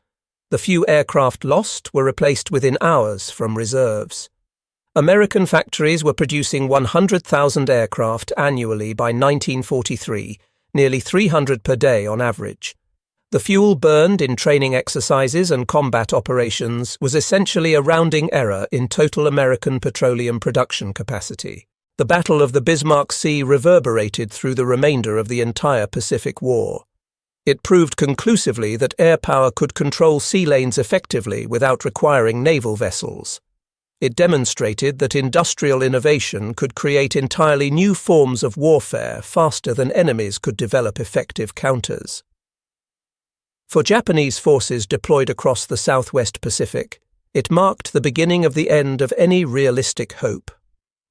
The few aircraft lost were replaced within hours from reserves. American factories were producing 100,000 aircraft annually by 1943, nearly 300 per day on average. The fuel burned in training exercises and combat operations was essentially a rounding error in total American petroleum production capacity. The Battle of the Bismarck Sea reverberated through the remainder of the entire Pacific War. It proved conclusively that air power could control sea lanes effectively without requiring naval vessels. It demonstrated that industrial innovation could create entirely new forms of warfare faster than enemies could develop effective counters. For Japanese forces deployed across the Southwest Pacific, it marked the beginning of the end of any realistic hope.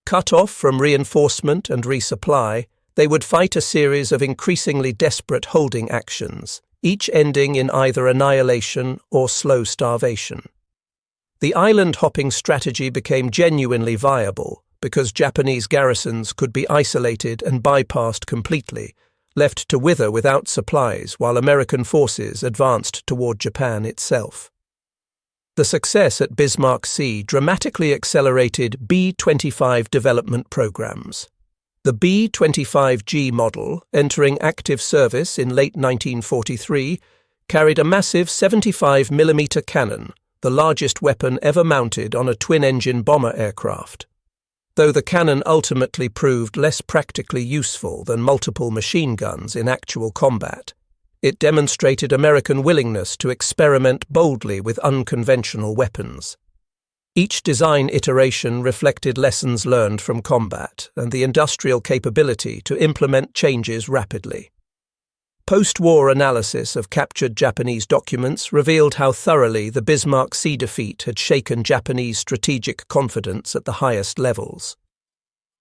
Cut off from reinforcement and resupply, they would fight a series of increasingly desperate holding actions, each ending in either annihilation or slow starvation. The island-hopping strategy became genuinely viable because Japanese garrisons could be isolated and bypassed completely, left to wither without supplies while American forces advanced toward Japan itself. The success at Bismarck Sea dramatically accelerated B-25 development programs. The B-25G model, entering active service in late 1943, carried a massive 75mm cannon, the largest weapon ever mounted on a twin-engine bomber aircraft. Though the cannon ultimately proved less practically useful than multiple machine guns in actual combat, it demonstrated American willingness to experiment boldly with unconventional weapons. Each design iteration reflected lessons learned from combat and the industrial capability to implement changes rapidly. Post-war analysis of captured Japanese documents revealed how thoroughly the Bismarck Sea defeat had shaken Japanese strategic confidence at the highest levels.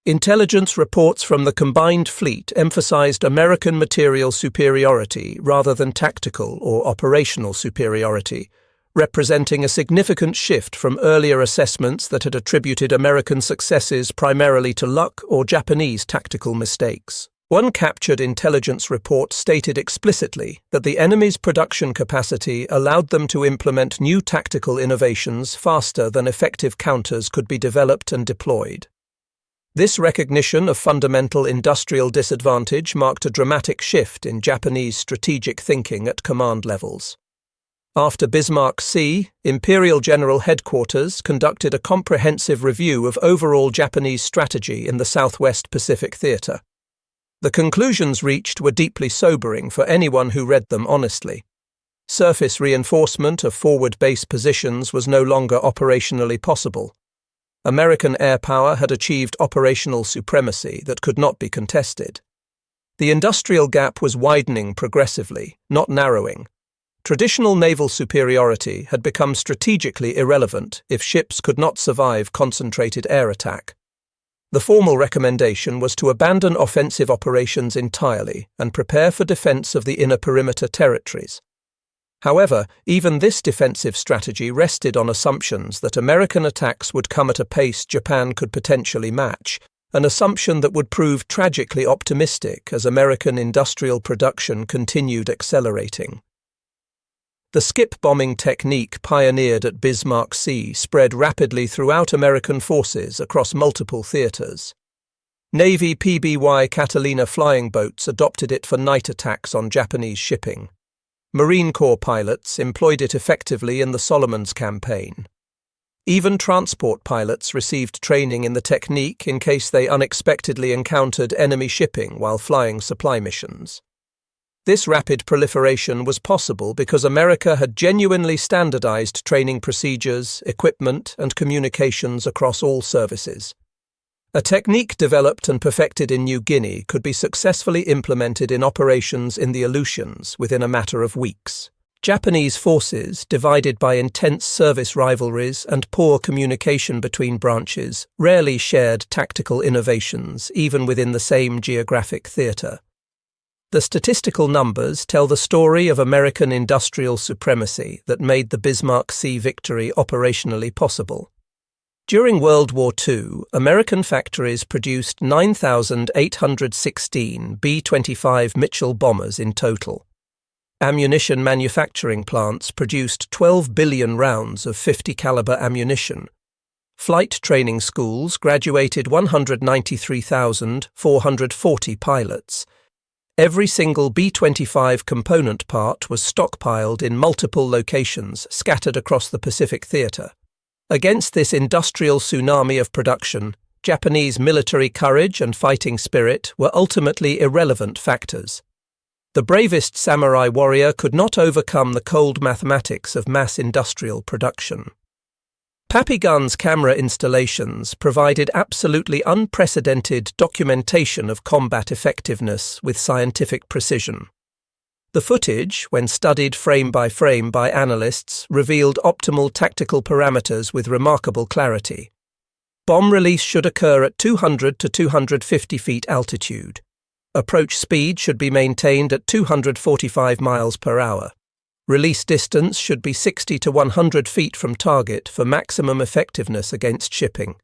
Intelligence reports from the combined fleet emphasized American material superiority rather than tactical or operational superiority, representing a significant shift from earlier assessments that had attributed American successes primarily to luck or Japanese tactical mistakes. One captured intelligence report stated explicitly that the enemy's production capacity allowed them to implement new tactical innovations faster than effective counters could be developed and deployed. This recognition of fundamental industrial disadvantage marked a dramatic shift in Japanese strategic thinking at command levels. After Bismarck Sea, Imperial General Headquarters conducted a comprehensive review of overall Japanese strategy in the Southwest Pacific Theater. The conclusions reached were deeply sobering for anyone who read them honestly. Surface reinforcement of forward base positions was no longer operationally possible. American air power had achieved operational supremacy that could not be contested. The industrial gap was widening progressively, not narrowing. Traditional naval superiority had become strategically irrelevant if ships could not survive concentrated air attack. The formal recommendation was to abandon offensive operations entirely and prepare for defense of the inner perimeter territories. However, even this defensive strategy rested on assumptions that American attacks would come at a pace Japan could potentially match, an assumption that would prove tragically optimistic as American industrial production continued accelerating. The skip bombing technique pioneered at Bismarck Sea spread rapidly throughout American forces across multiple theaters. Navy PBY Catalina flying boats adopted it for night attacks on Japanese shipping. Marine Corps pilots employed it effectively in the Solomons campaign. Even transport pilots received training in the technique in case they unexpectedly encountered enemy shipping while flying supply missions. This rapid proliferation was possible because America had genuinely standardized training procedures, equipment, and communications across all services. A technique developed and perfected in New Guinea could be successfully implemented in operations in the Aleutians within a matter of weeks. Japanese forces, divided by intense service rivalries and poor communication between branches, rarely shared tactical innovations, even within the same geographic theater. The statistical numbers tell the story of American industrial supremacy that made the Bismarck Sea victory operationally possible. During World War II, American factories produced 9,816 B-25 Mitchell bombers in total. Ammunition manufacturing plants produced 12 billion rounds of 50-caliber ammunition. Flight training schools graduated 193,440 pilots. Every single B-25 component part was stockpiled in multiple locations scattered across the Pacific Theater. Against this industrial tsunami of production, Japanese military courage and fighting spirit were ultimately irrelevant factors. The bravest samurai warrior could not overcome the cold mathematics of mass industrial production. Papigun's camera installations provided absolutely unprecedented documentation of combat effectiveness with scientific precision. The footage, when studied frame by analysts, revealed optimal tactical parameters with remarkable clarity. Bomb release should occur at 200 to 250 feet altitude. Approach speed should be maintained at 245 miles per hour. Release distance should be 60 to 100 feet from target for maximum effectiveness against shipping.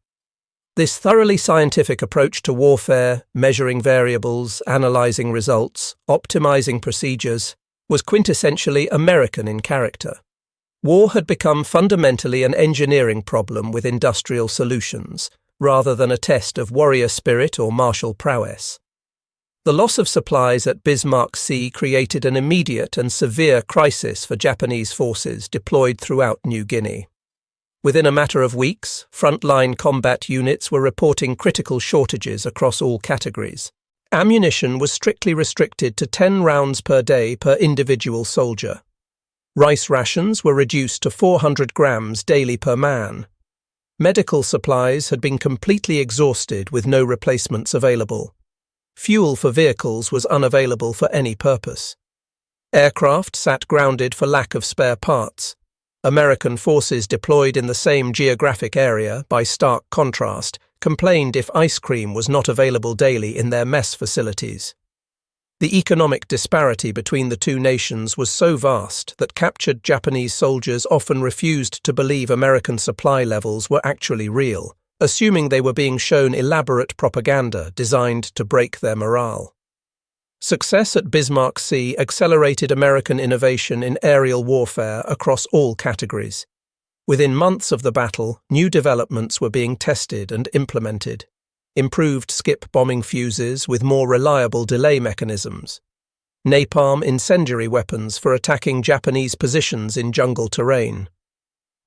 This thoroughly scientific approach to warfare, measuring variables, analyzing results, optimizing procedures, was quintessentially American in character. War had become fundamentally an engineering problem with industrial solutions, rather than a test of warrior spirit or martial prowess. The loss of supplies at Bismarck Sea created an immediate and severe crisis for Japanese forces deployed throughout New Guinea. Within a matter of weeks, frontline combat units were reporting critical shortages across all categories. Ammunition was strictly restricted to 10 rounds per day per individual soldier. Rice rations were reduced to 400 grams daily per man. Medical supplies had been completely exhausted with no replacements available. Fuel for vehicles was unavailable for any purpose. Aircraft sat grounded for lack of spare parts. American forces deployed in the same geographic area, by stark contrast, complained if ice cream was not available daily in their mess facilities. The economic disparity between the two nations was so vast that captured Japanese soldiers often refused to believe American supply levels were actually real, assuming they were being shown elaborate propaganda designed to break their morale. Success at Bismarck Sea accelerated American innovation in aerial warfare across all categories. Within months of the battle, new developments were being tested and implemented. Improved skip bombing fuses with more reliable delay mechanisms. Napalm incendiary weapons for attacking Japanese positions in jungle terrain.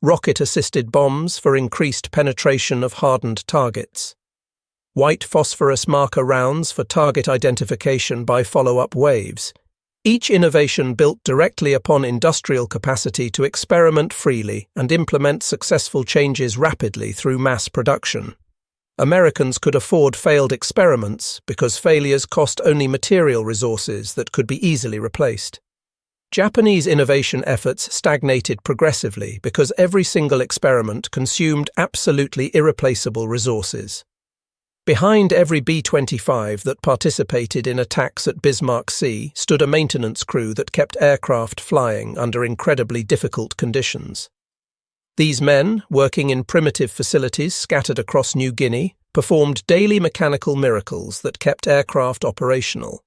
Rocket-assisted bombs for increased penetration of hardened targets. White phosphorus marker rounds for target identification by follow-up waves. Each innovation built directly upon industrial capacity to experiment freely and implement successful changes rapidly through mass production. Americans could afford failed experiments because failures cost only material resources that could be easily replaced. Japanese innovation efforts stagnated progressively because every single experiment consumed absolutely irreplaceable resources. Behind every B-25 that participated in attacks at Bismarck Sea stood a maintenance crew that kept aircraft flying under incredibly difficult conditions. These men, working in primitive facilities scattered across New Guinea, performed daily mechanical miracles that kept aircraft operational.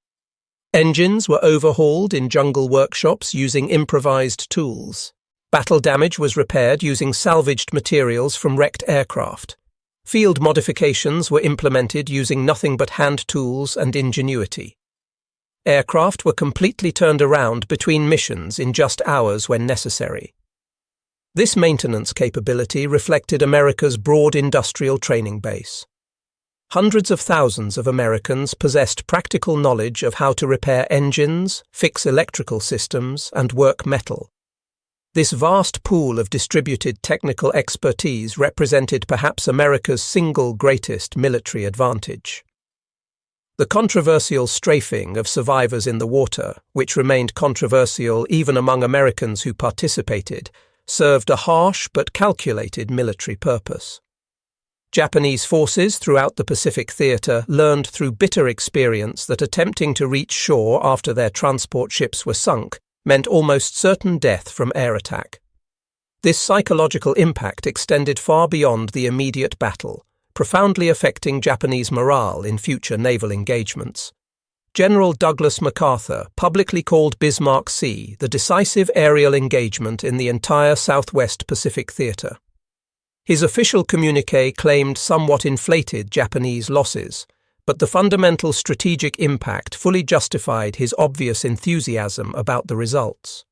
Engines were overhauled in jungle workshops using improvised tools. Battle damage was repaired using salvaged materials from wrecked aircraft. Field modifications were implemented using nothing but hand tools and ingenuity. Aircraft were completely turned around between missions in just hours when necessary. This maintenance capability reflected America's broad industrial training base. Hundreds of thousands of Americans possessed practical knowledge of how to repair engines, fix electrical systems, and work metal. This vast pool of distributed technical expertise represented perhaps America's single greatest military advantage. The controversial strafing of survivors in the water, which remained controversial even among Americans who participated, served a harsh but calculated military purpose. Japanese forces throughout the Pacific Theater learned through bitter experience that attempting to reach shore after their transport ships were sunk meant almost certain death from air attack. This psychological impact extended far beyond the immediate battle, profoundly affecting Japanese morale in future naval engagements. General Douglas MacArthur publicly called Bismarck Sea the decisive aerial engagement in the entire Southwest Pacific Theater. His official communiqué claimed somewhat inflated Japanese losses, but the fundamental strategic impact fully justified his obvious enthusiasm about the results.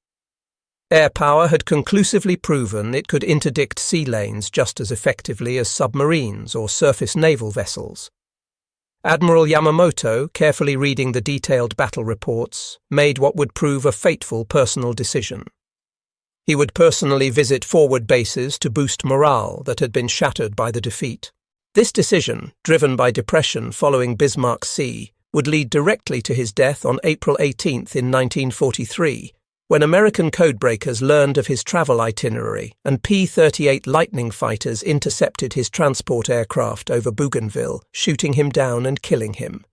Air power had conclusively proven it could interdict sea lanes just as effectively as submarines or surface naval vessels. Admiral Yamamoto, carefully reading the detailed battle reports, made what would prove a fateful personal decision. He would personally visit forward bases to boost morale that had been shattered by the defeat. This decision, driven by depression following Bismarck Sea, would lead directly to his death on April 18 in 1943, when American codebreakers learned of his travel itinerary and P-38 Lightning fighters intercepted his transport aircraft over Bougainville, shooting him down and killing him.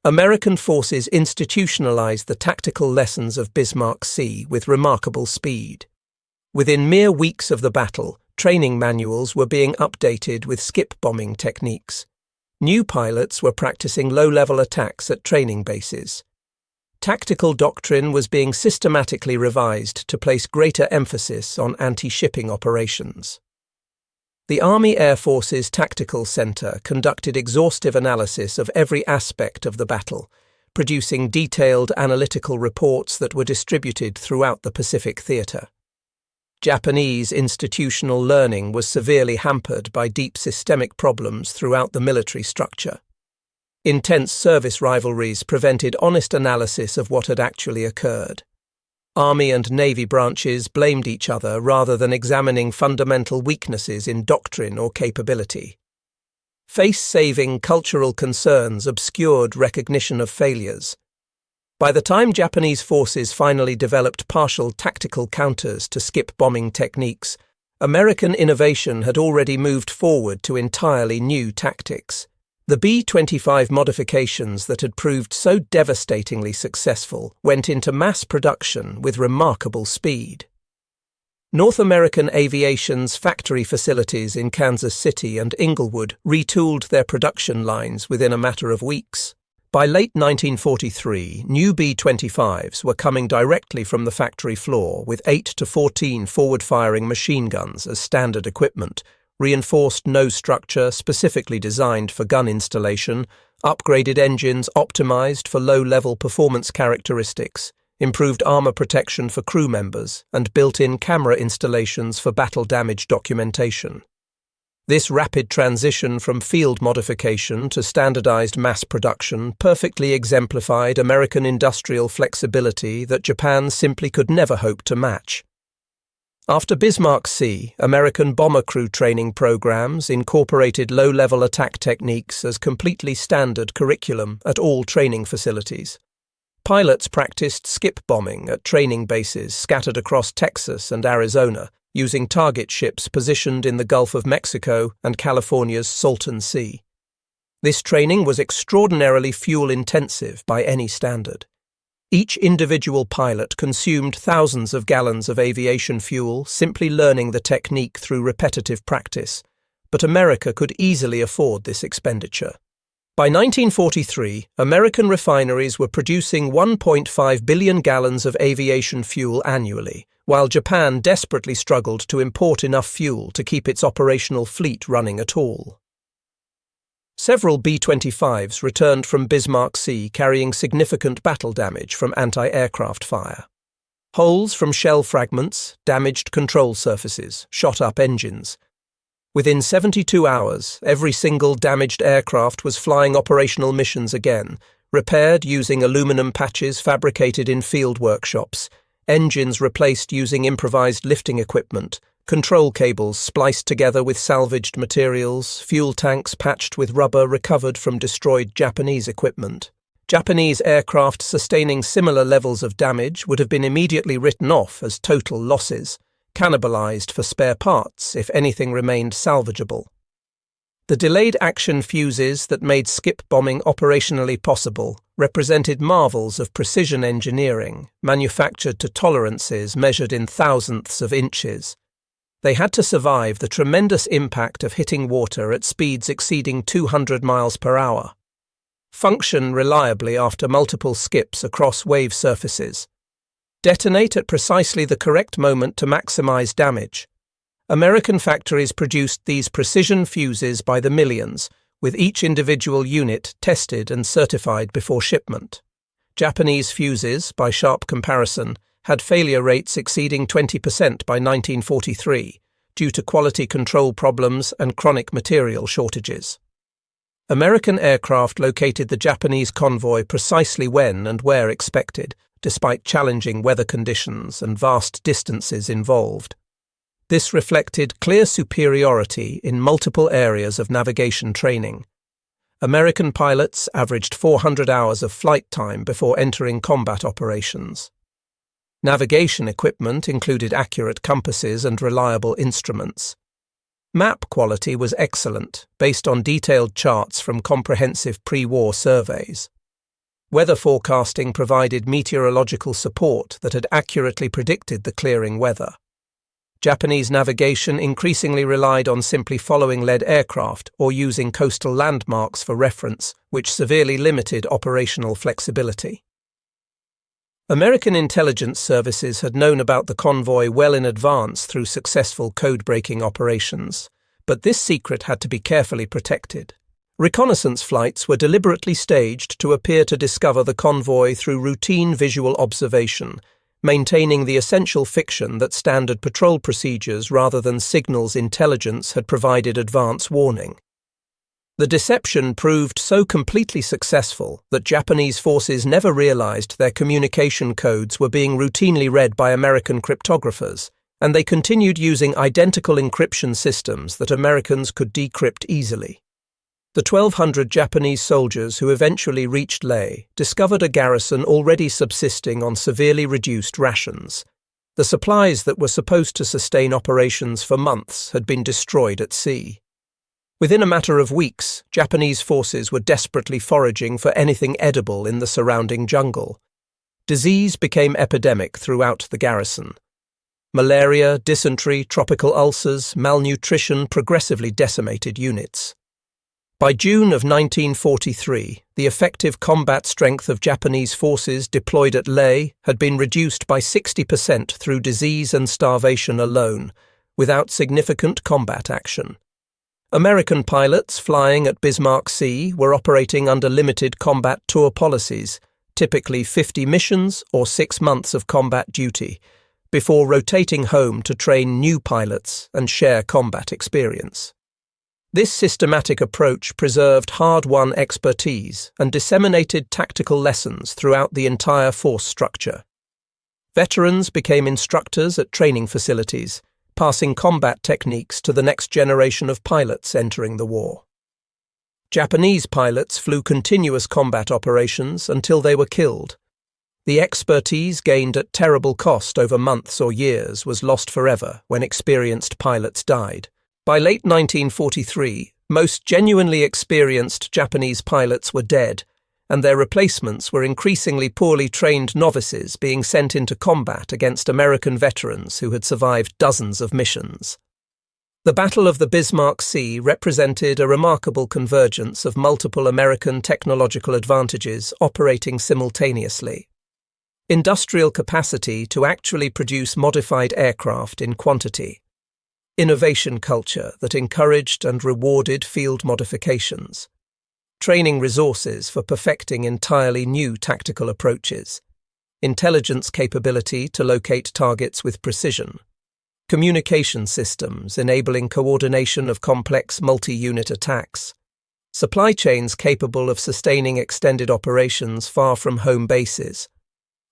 American forces institutionalized the tactical lessons of Bismarck Sea with remarkable speed. Within mere weeks of the battle, training manuals were being updated with skip bombing techniques. New pilots were practicing low-level attacks at training bases. Tactical doctrine was being systematically revised to place greater emphasis on anti-shipping operations. The Army Air Force's Tactical Center conducted exhaustive analysis of every aspect of the battle, producing detailed analytical reports that were distributed throughout the Pacific Theater. Japanese institutional learning was severely hampered by deep systemic problems throughout the military structure. Intense service rivalries prevented honest analysis of what had actually occurred. Army and Navy branches blamed each other rather than examining fundamental weaknesses in doctrine or capability. Face-saving cultural concerns obscured recognition of failures. By the time Japanese forces finally developed partial tactical counters to skip bombing techniques, American innovation had already moved forward to entirely new tactics. The B-25 modifications that had proved so devastatingly successful went into mass production with remarkable speed. North American Aviation's factory facilities in Kansas City and Inglewood retooled their production lines within a matter of weeks. By late 1943, new B-25s were coming directly from the factory floor with 8 to 14 forward-firing machine guns as standard equipment, reinforced nose structure specifically designed for gun installation, upgraded engines optimized for low-level performance characteristics, improved armor protection for crew members, and built-in camera installations for battle damage documentation. This rapid transition from field modification to standardized mass production perfectly exemplified American industrial flexibility that Japan simply could never hope to match. After Bismarck Sea, American bomber crew training programs incorporated low-level attack techniques as completely standard curriculum at all training facilities. Pilots practiced skip bombing at training bases scattered across Texas and Arizona, using target ships positioned in the Gulf of Mexico and California's Salton Sea. This training was extraordinarily fuel-intensive by any standard. Each individual pilot consumed thousands of gallons of aviation fuel simply learning the technique through repetitive practice, but America could easily afford this expenditure. By 1943, American refineries were producing 1.5 billion gallons of aviation fuel annually, while Japan desperately struggled to import enough fuel to keep its operational fleet running at all. Several B-25s returned from Bismarck Sea carrying significant battle damage from anti-aircraft fire. Holes from shell fragments damaged control surfaces, shot up engines. Within 72 hours, every single damaged aircraft was flying operational missions again, repaired using aluminum patches fabricated in field workshops, engines replaced using improvised lifting equipment, control cables spliced together with salvaged materials, fuel tanks patched with rubber recovered from destroyed Japanese equipment. Japanese aircraft sustaining similar levels of damage would have been immediately written off as total losses, cannibalized for spare parts if anything remained salvageable. The delayed action fuses that made skip bombing operationally possible represented marvels of precision engineering, manufactured to tolerances measured in thousandths of inches. They had to survive the tremendous impact of hitting water at speeds exceeding 200 miles per hour, function reliably after multiple skips across wave surfaces, detonate at precisely the correct moment to maximize damage. American factories produced these precision fuses by the millions, with each individual unit tested and certified before shipment. Japanese fuses, by sharp comparison, had failure rates exceeding 20% by 1943 due to quality control problems and chronic material shortages. American aircraft located the Japanese convoy precisely when and where expected, despite challenging weather conditions and vast distances involved. This reflected clear superiority in multiple areas of navigation training. American pilots averaged 400 hours of flight time before entering combat operations. Navigation equipment included accurate compasses and reliable instruments. Map quality was excellent, based on detailed charts from comprehensive pre-war surveys. Weather forecasting provided meteorological support that had accurately predicted the clearing weather. Japanese navigation increasingly relied on simply following lead aircraft or using coastal landmarks for reference, which severely limited operational flexibility. American intelligence services had known about the convoy well in advance through successful code-breaking operations, but this secret had to be carefully protected. Reconnaissance flights were deliberately staged to appear to discover the convoy through routine visual observation, maintaining the essential fiction that standard patrol procedures rather than signals intelligence had provided advance warning. The deception proved so completely successful that Japanese forces never realized their communication codes were being routinely read by American cryptographers, and they continued using identical encryption systems that Americans could decrypt easily. The 1,200 Japanese soldiers who eventually reached Leh discovered a garrison already subsisting on severely reduced rations. The supplies that were supposed to sustain operations for months had been destroyed at sea. Within a matter of weeks, Japanese forces were desperately foraging for anything edible in the surrounding jungle. Disease became epidemic throughout the garrison. Malaria, dysentery, tropical ulcers, malnutrition progressively decimated units. By June of 1943, the effective combat strength of Japanese forces deployed at Leh had been reduced by 60% through disease and starvation alone, without significant combat action. American pilots flying at Bismarck Sea were operating under limited combat tour policies, typically 50 missions or 6 months of combat duty, before rotating home to train new pilots and share combat experience. This systematic approach preserved hard-won expertise and disseminated tactical lessons throughout the entire force structure. Veterans became instructors at training facilities, passing combat techniques to the next generation of pilots entering the war. Japanese pilots flew continuous combat operations until they were killed. The expertise gained at terrible cost over months or years was lost forever when experienced pilots died. By late 1943, most genuinely experienced Japanese pilots were dead, and their replacements were increasingly poorly trained novices being sent into combat against American veterans who had survived dozens of missions. The Battle of the Bismarck Sea represented a remarkable convergence of multiple American technological advantages operating simultaneously. Industrial capacity to actually produce modified aircraft in quantity. Innovation culture that encouraged and rewarded field modifications. Training resources for perfecting entirely new tactical approaches. Intelligence capability to locate targets with precision. Communication systems enabling coordination of complex multi-unit attacks. Supply chains capable of sustaining extended operations far from home bases.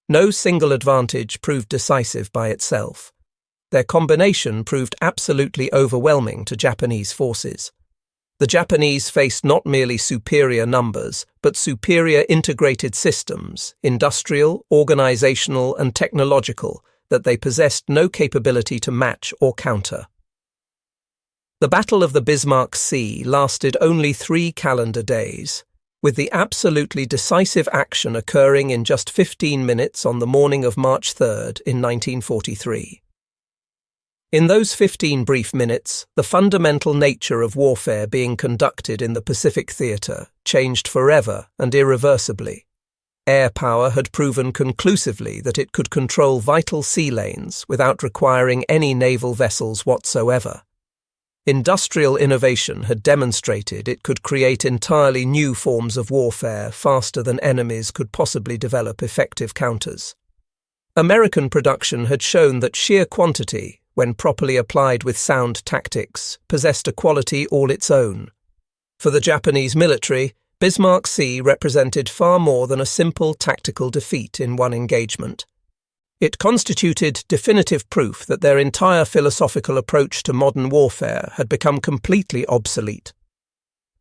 No single advantage proved decisive by itself. Their combination proved absolutely overwhelming to Japanese forces. The Japanese faced not merely superior numbers, but superior integrated systems, industrial, organizational, and technological, that they possessed no capability to match or counter. The Battle of the Bismarck Sea lasted only 3 calendar days, with the absolutely decisive action occurring in just 15 minutes on the morning of March 3rd in 1943. In those 15 brief minutes, the fundamental nature of warfare being conducted in the Pacific Theater changed forever and irreversibly. Air power had proven conclusively that it could control vital sea lanes without requiring any naval vessels whatsoever. Industrial innovation had demonstrated it could create entirely new forms of warfare faster than enemies could possibly develop effective counters. American production had shown that sheer quantity, when properly applied with sound tactics, possessed a quality all its own. For the Japanese military, Bismarck Sea represented far more than a simple tactical defeat in one engagement. It constituted definitive proof that their entire philosophical approach to modern warfare had become completely obsolete.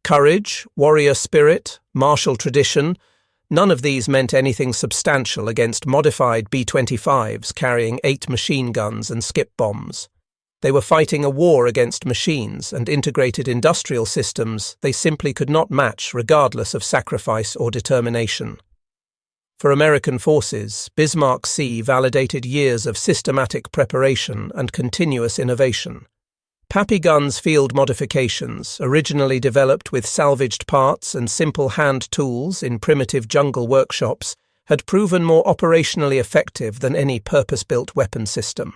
Courage, warrior spirit, martial tradition, none of these meant anything substantial against modified B-25s carrying 8 machine guns and skip bombs. They were fighting a war against machines and integrated industrial systems they simply could not match regardless of sacrifice or determination. For American forces, Bismarck Sea validated years of systematic preparation and continuous innovation. Pappy guns field modifications, originally developed with salvaged parts and simple hand tools in primitive jungle workshops, had proven more operationally effective than any purpose-built weapon system.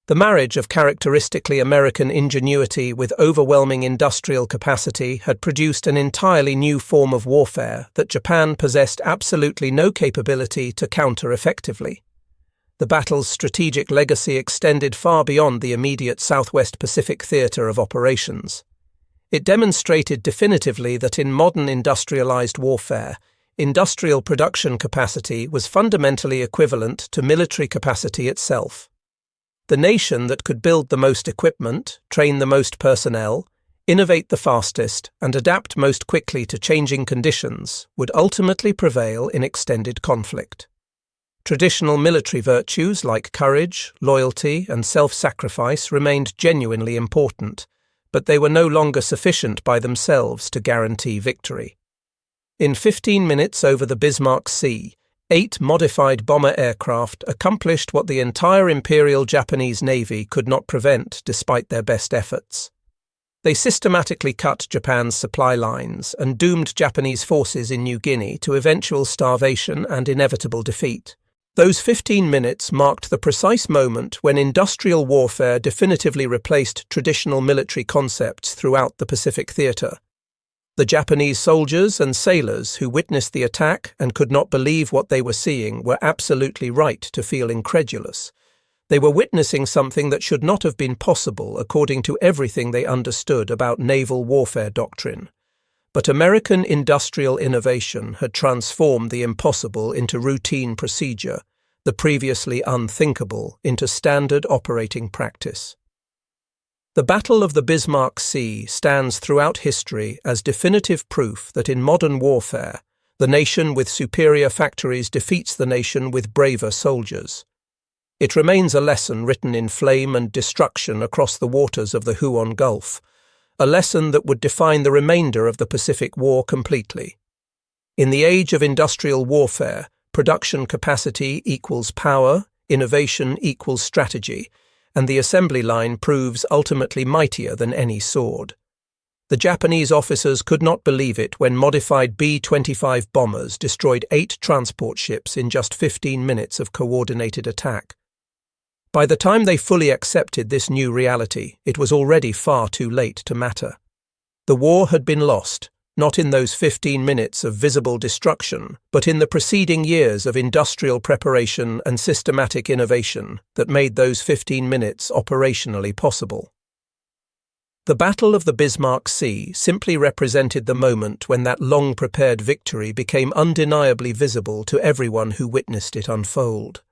The marriage of characteristically American ingenuity with overwhelming industrial capacity had produced an entirely new form of warfare that Japan possessed absolutely no capability to counter effectively. The battle's strategic legacy extended far beyond the immediate Southwest Pacific theater of operations. It demonstrated definitively that in modern industrialized warfare, industrial production capacity was fundamentally equivalent to military capacity itself. The nation that could build the most equipment, train the most personnel, innovate the fastest, and adapt most quickly to changing conditions would ultimately prevail in extended conflict. Traditional military virtues like courage, loyalty, and self-sacrifice remained genuinely important, but they were no longer sufficient by themselves to guarantee victory. In 15 minutes over the Bismarck Sea, 8 modified bomber aircraft accomplished what the entire Imperial Japanese Navy could not prevent despite their best efforts. They systematically cut Japan's supply lines and doomed Japanese forces in New Guinea to eventual starvation and inevitable defeat. Those 15 minutes marked the precise moment when industrial warfare definitively replaced traditional military concepts throughout the Pacific theater. The Japanese soldiers and sailors who witnessed the attack and could not believe what they were seeing were absolutely right to feel incredulous. They were witnessing something that should not have been possible according to everything they understood about naval warfare doctrine. But American industrial innovation had transformed the impossible into routine procedure, the previously unthinkable into standard operating practice. The Battle of the Bismarck Sea stands throughout history as definitive proof that in modern warfare, The nation with superior factories defeats the nation with braver soldiers. It remains a lesson written in flame and destruction across the waters of the Huon Gulf, a lesson that would define the remainder of the Pacific War completely. In the age of industrial warfare, production capacity equals power, innovation equals strategy, and the assembly line proves ultimately mightier than any sword. The Japanese officers could not believe it when modified B-25 bombers destroyed 8 transport ships in just 15 minutes of coordinated attack. By the time they fully accepted this new reality, it was already far too late to matter. The war had been lost, not in those 15 minutes of visible destruction, but in the preceding years of industrial preparation and systematic innovation that made those 15 minutes operationally possible. The Battle of the Bismarck Sea simply represented the moment when that long-prepared victory became undeniably visible to everyone who witnessed it unfold.